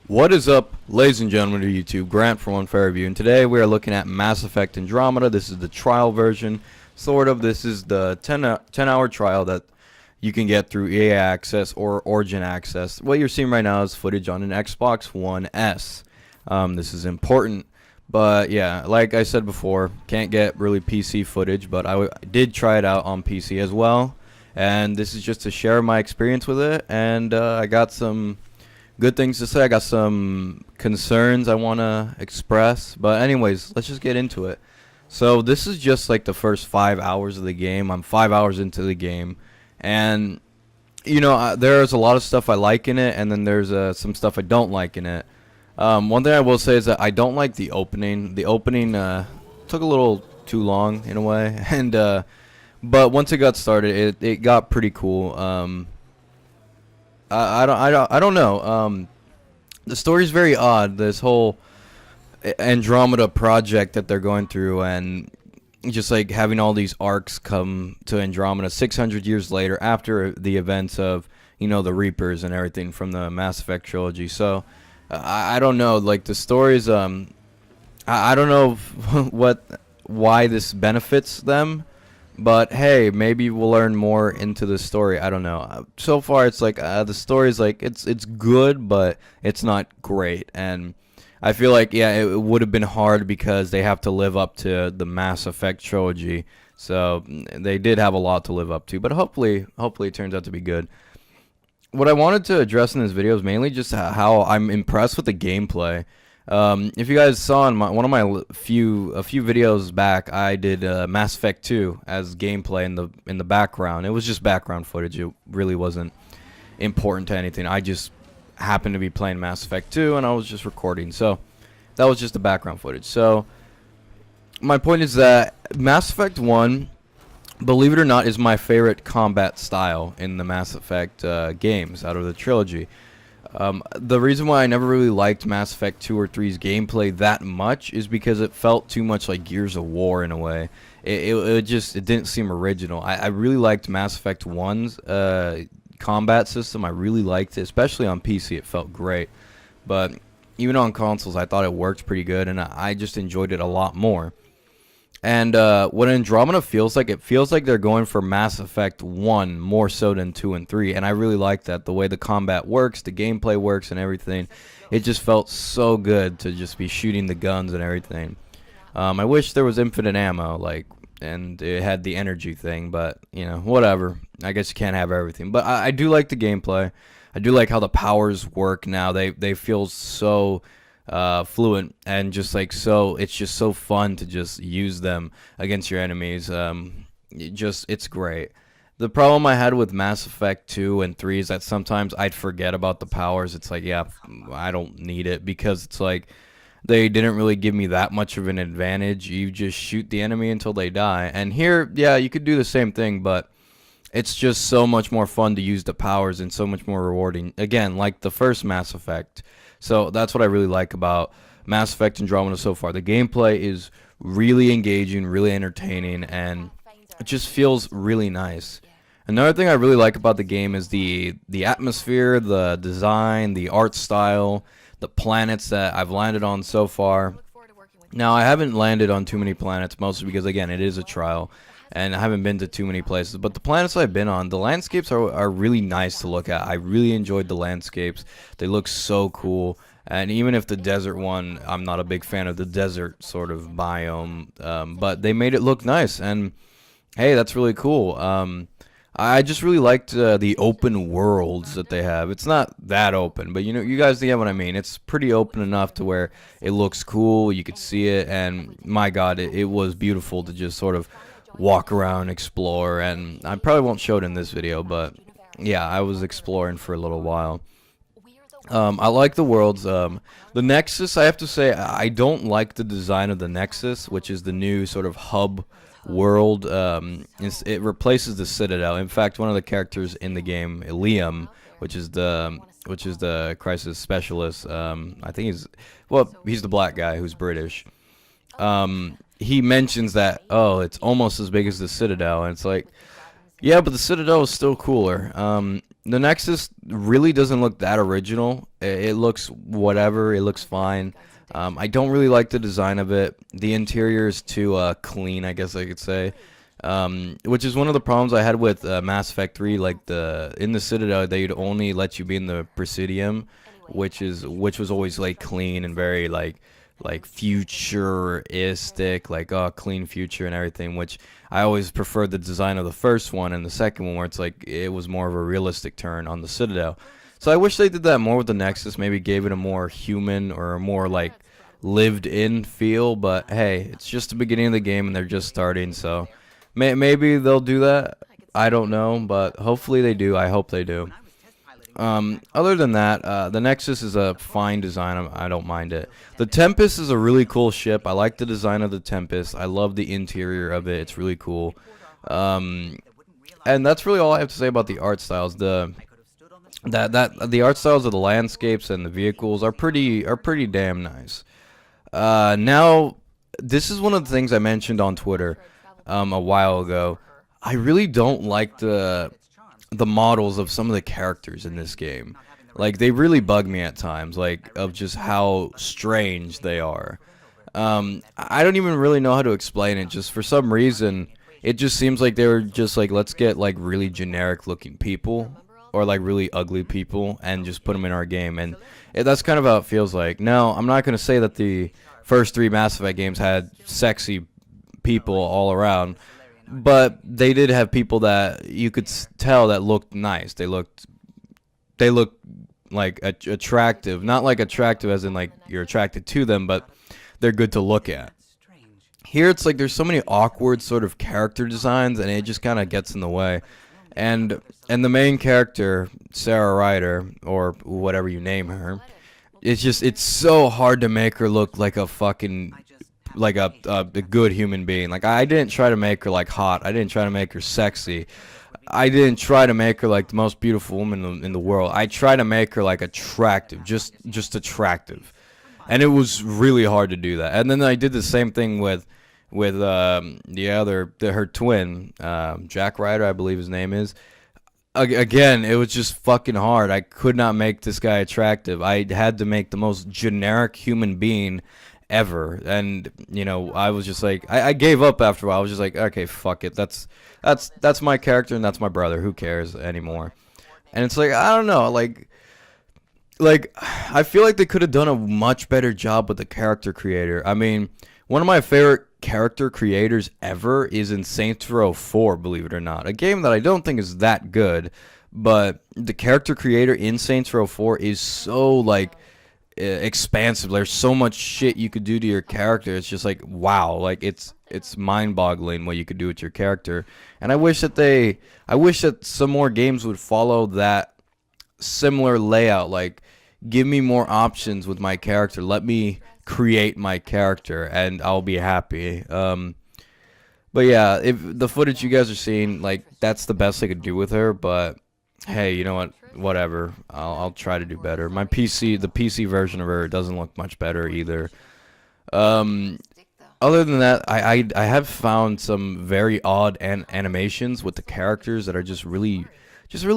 What is up, ladies and gentlemen of YouTube? Grant from One Fair Review, and today we are looking at Mass Effect Andromeda. This is the trial version, sort of. This is the 10-hour trial that you can get through EA Access or Origin Access. What you're seeing right now is footage on an Xbox One S. This is important, but yeah, like I said before, can't get really PC footage, but I did try it out on PC as well, and this is just to share my experience with it, and I got some good things to say. I got some concerns I want to express, but anyways, let's just get into it. So this is just like the first 5 hours of the game. I'm 5 hours into the game, and you know, there's a lot of stuff I like in it, and then there's some stuff I don't like in it. One thing I will say is that I don't like the opening. The opening took a little too long in a way, and but once it got started, it got pretty cool. I don't know. The story's very odd. This whole Andromeda project that they're going through, and just like having all these arcs come to Andromeda 600 years later after the events of, you know, the Reapers and everything from the Mass Effect trilogy. So I don't know. Like the story's I don't know why this benefits them. But hey, maybe we'll learn more into the story. I don't know. So far, it's like the story's like it's good, but it's not great. And I feel like it would have been hard because they have to live up to the Mass Effect trilogy. So they did have a lot to live up to. But hopefully it turns out to be good. What I wanted to address in this video is mainly just how I'm impressed with the gameplay. If you guys saw in one of my a few videos back, I did Mass Effect 2 as gameplay in the background. It was just background footage. It really wasn't important to anything. I just happened to be playing Mass Effect 2 and I was just recording. So that was just the background footage. So my point is that Mass Effect 1, believe it or not, is my favorite combat style in the Mass Effect games out of the trilogy. The reason why I never really liked Mass Effect 2 or 3's gameplay that much is because it felt too much like Gears of War in a way. It didn't seem original. I really liked Mass Effect 1's combat system. I really liked it, especially on PC. It felt great. But even on consoles, I thought it worked pretty good, and I just enjoyed it a lot more. And what Andromeda feels like, it feels like they're going for Mass Effect 1 more so than 2 and 3. And I really like that. The way the combat works, the gameplay works and everything. It just felt so good to just be shooting the guns and everything. I wish there was infinite ammo, and it had the energy thing. But, you know, whatever. I guess you can't have everything. But I do like the gameplay. I do like how the powers work now. They feel so fluent and just like so it's just so fun to just use them against your enemies. It's great. The problem I had with Mass Effect 2 and 3 is that sometimes I'd forget about the powers. It's like, yeah, I don't need it, because it's like they didn't really give me that much of an advantage. You just shoot the enemy until they die. And here, yeah, you could do the same thing, but it's just so much more fun to use the powers and so much more rewarding. Again, like the first Mass Effect. So that's what I really like about Mass Effect Andromeda so far. The gameplay is really engaging, really entertaining, and it just feels really nice. Another thing I really like about the game is the atmosphere, the design, the art style, the planets that I've landed on so far. Now, I haven't landed on too many planets, mostly because, again, it is a trial, and I haven't been to too many places. But the planets I've been on, the landscapes are really nice to look at. I really enjoyed the landscapes. They look so cool. And even if the desert one, I'm not a big fan of the desert sort of biome, but they made it look nice. And, hey, that's really cool. I just really liked the open worlds that they have. It's not that open, but you guys get what I mean. It's pretty open enough to where it looks cool. You could see it, and my God, it was beautiful to just sort of walk around, explore. And I probably won't show it in this video, but yeah, I was exploring for a little while. I like the worlds. The Nexus, I have to say, I don't like the design of the Nexus, which is the new sort of hub world. It replaces the Citadel. In fact, one of the characters in the game, Liam, which is the crisis specialist, I think he's the black guy who's British. He mentions that, it's almost as big as the Citadel, and it's like, yeah, but the Citadel is still cooler. The Nexus really doesn't look that original. It looks whatever. It looks fine. I don't really like the design of it. The interior is too clean, I guess I could say. Which is one of the problems I had with Mass Effect 3. Like in the Citadel, they'd only let you be in the Presidium, which was always like clean and very like futuristic, like clean future and everything. Which I always preferred the design of the first one and the second one, where it's like it was more of a realistic turn on the Citadel. So I wish they did that more with the Nexus. Maybe gave it a more human or a more like lived in feel. But hey, it's just the beginning of the game and they're just starting, so maybe they'll do that. I don't know, but hopefully they do. I hope they do. Other than that, the Nexus is a fine design. I don't mind it. The Tempest is a really cool ship. I like the design of the Tempest. I love the interior of it. It's really cool. And that's really all I have to say about the art styles. The art styles of the landscapes and the vehicles are pretty damn nice. Now, this is one of the things I mentioned on Twitter a while ago. I really don't like the models of some of the characters in this game. Like, they really bug me at times, like, of just how strange they are. I don't even really know how to explain it. Just for some reason, it just seems like they were just like, let's get like really generic looking people or like really ugly people and just put them in our game. And that's kind of how it feels like. Now, I'm not going to say that the first 3 Mass Effect games had sexy people all around, but they did have people that you could tell that looked nice. They looked like attractive, not like attractive as in like you're attracted to them, but they're good to look at. Here it's like there's so many awkward sort of character designs, and it just kind of gets in the way. And the main character, Sarah Ryder, or whatever you name her, it's so hard to make her look like a fucking like a good human being. Like, I didn't try to make her like hot. I didn't try to make her sexy. I didn't try to make her like the most beautiful woman in the world. I tried to make her like attractive, just attractive, and it was really hard to do that. And then I did the same thing with her twin, Jack Ryder, I believe his name is. Again, it was just fucking hard. I could not make this guy attractive. I had to make the most generic human being ever, and I was just like, I gave up after a while. I was just like, okay, fuck it. That's my character, and that's my brother. Who cares anymore? And it's like, I don't know, like I feel like they could have done a much better job with the character creator. I mean, one of my favorite character creators ever is in Saints Row 4, believe it or not. A game that I don't think is that good, but the character creator in Saints Row 4 is so, like, expansive. There's so much shit you could do to your character. It's just like, wow. Like, it's mind-boggling what you could do with your character. And I wish that some more games would follow that similar layout. Like, give me more options with my character. Let me create my character, and I'll be happy. But yeah, if the footage you guys are seeing, like, that's the best I could do with her. But hey, you know what? Whatever. I'll try to do better. The PC version of her doesn't look much better either. Other than that, I have found some very odd animations with the characters that are just really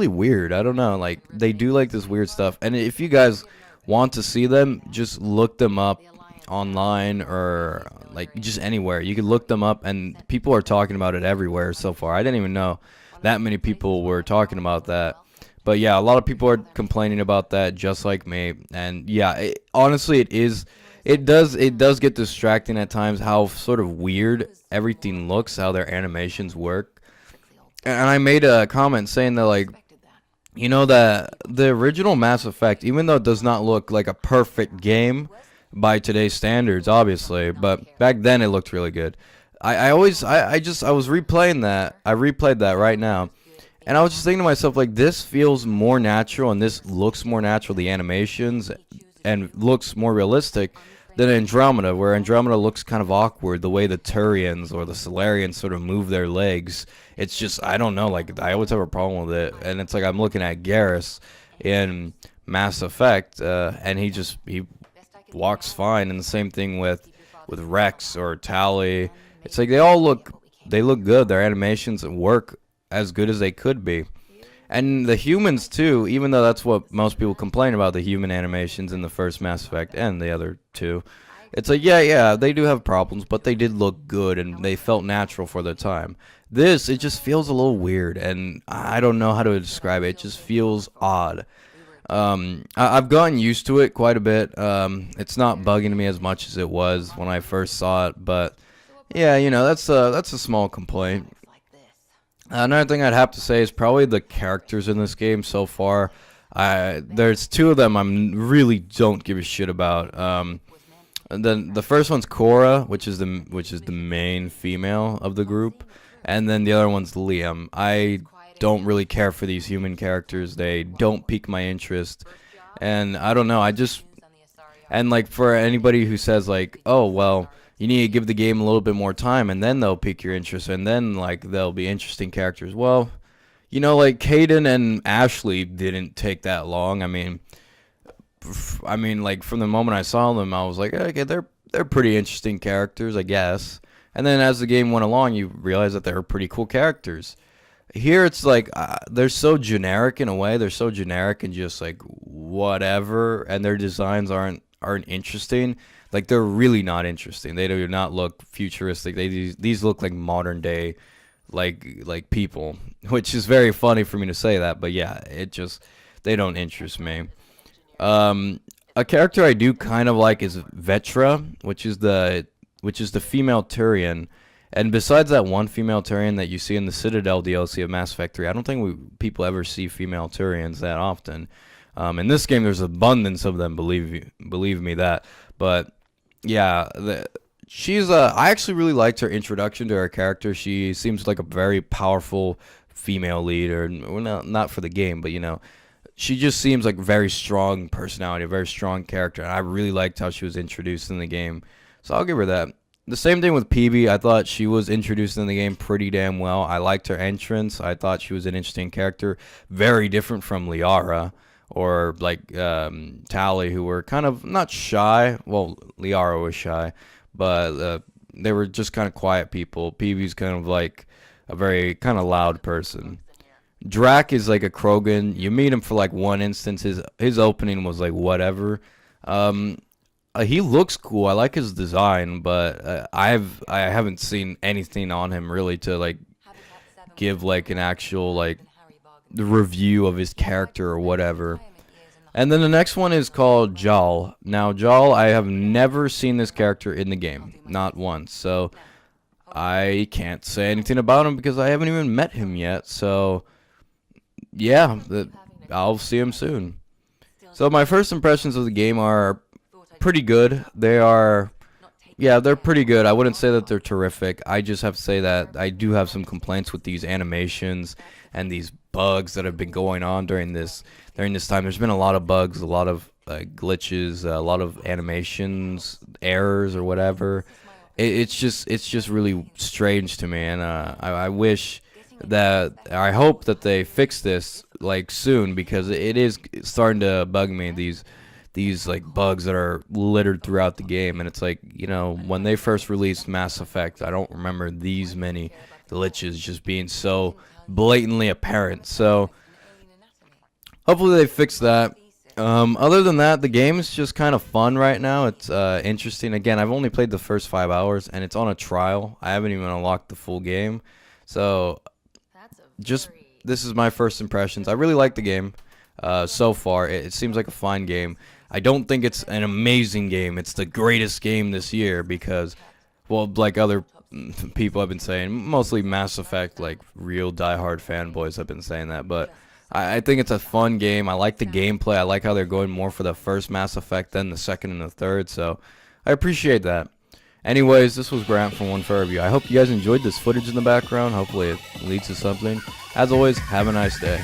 weird. I don't know. Like, they do like this weird stuff. And if you guys want to see them, just look them up online or like just anywhere. You can look them up, and people are talking about it everywhere so far. I didn't even know that many people were talking about that. But yeah, a lot of people are complaining about that, just like me. And yeah, honestly, it does get distracting at times how sort of weird everything looks, how their animations work. And I made a comment saying that, like, that the original Mass Effect, even though it does not look like a perfect game by today's standards, obviously, but back then it looked really good. I was replaying that. I replayed that right now. And I was just thinking to myself, like, this feels more natural, and this looks more natural, the animations, and looks more realistic than Andromeda, where Andromeda looks kind of awkward, the way the Turians or the Solarians sort of move their legs. It's just, I don't know, like, I always have a problem with it. And it's like I'm looking at Garrus in Mass Effect, and he walks fine. And the same thing with Rex or Tali. It's like they look good. Their animations work as good as they could be. And the humans too, even though that's what most people complain about, the human animations in the first Mass Effect and the other two. It's like, yeah, they do have problems, but they did look good and they felt natural for their time. This, it just feels a little weird, and I don't know how to describe it. It just feels odd. I've gotten used to it quite a bit. It's not bugging me as much as it was when I first saw it, but yeah, that's a small complaint. Another thing I'd have to say is probably the characters in this game so far. There's two of them I really don't give a shit about. And then the first one's Cora, which is the main female of the group, and then the other one's Liam. I don't really care for these human characters. They don't pique my interest, and I don't know. And like for anybody who says like, oh well, you need to give the game a little bit more time, and then they'll pique your interest, and then like they'll be interesting characters. Well, like Caden and Ashley didn't take that long. Like from the moment I saw them, I was like, okay, they're pretty interesting characters, I guess. And then as the game went along, you realize that they're pretty cool characters. Here, it's like they're so generic in a way. They're so generic and just like whatever, and their designs aren't interesting. Like they're really not interesting. They do not look futuristic. These look like modern day, like people, which is very funny for me to say that. But yeah, they don't interest me. A character I do kind of like is Vetra, which is the female Turian. And besides that one female Turian that you see in the Citadel DLC of Mass Effect 3, I don't think people ever see female Turians that often. In this game, there's abundance of them, believe me that. But yeah, I actually really liked her introduction to her character. She seems like a very powerful female leader. Well, not for the game, but she just seems like a very strong personality, a very strong character. And I really liked how she was introduced in the game. So I'll give her that. The same thing with PB. I thought she was introduced in the game pretty damn well. I liked her entrance. I thought she was an interesting character. Very different from Liara or like Tali, who were kind of not shy. Well, Liara was shy, but they were just kind of quiet people. PB's kind of like a very kind of loud person. Drac is like a Krogan. You meet him for like one instance. His opening was like whatever. He looks cool. I like his design, but I haven't seen anything on him really to like give like an actual like review of his character or whatever. And then the next one is called Jal. Now Jal, I have never seen this character in the game, not once. So I can't say anything about him because I haven't even met him yet. So yeah, I'll see him soon. So my first impressions of the game are pretty good. They're pretty good. I wouldn't say that they're terrific. I just have to say that I do have some complaints with these animations and these bugs that have been going on during this time. There's been a lot of bugs, a lot of glitches, a lot of animations, errors or whatever. It's just really strange to me, and I hope that they fix this like soon, because it is starting to bug me, these like bugs that are littered throughout the game. And it's like, when they first released Mass Effect, I don't remember these many glitches just being so blatantly apparent. So hopefully they fix that. Other than that, the game is just kind of fun right now. It's interesting. Again, I've only played the first 5 hours, and it's on a trial. I haven't even unlocked the full game. So this is my first impressions. I really like the game so far. It seems like a fine game. I don't think it's an amazing game. It's the greatest game this year because, well, like other people have been saying, mostly Mass Effect, like real diehard fanboys have been saying that. But I think it's a fun game. I like the gameplay. I like how they're going more for the first Mass Effect than the second and the third. So I appreciate that. Anyways, this was Grant from One Fair Review. I hope you guys enjoyed this footage in the background. Hopefully it leads to something. As always, have a nice day.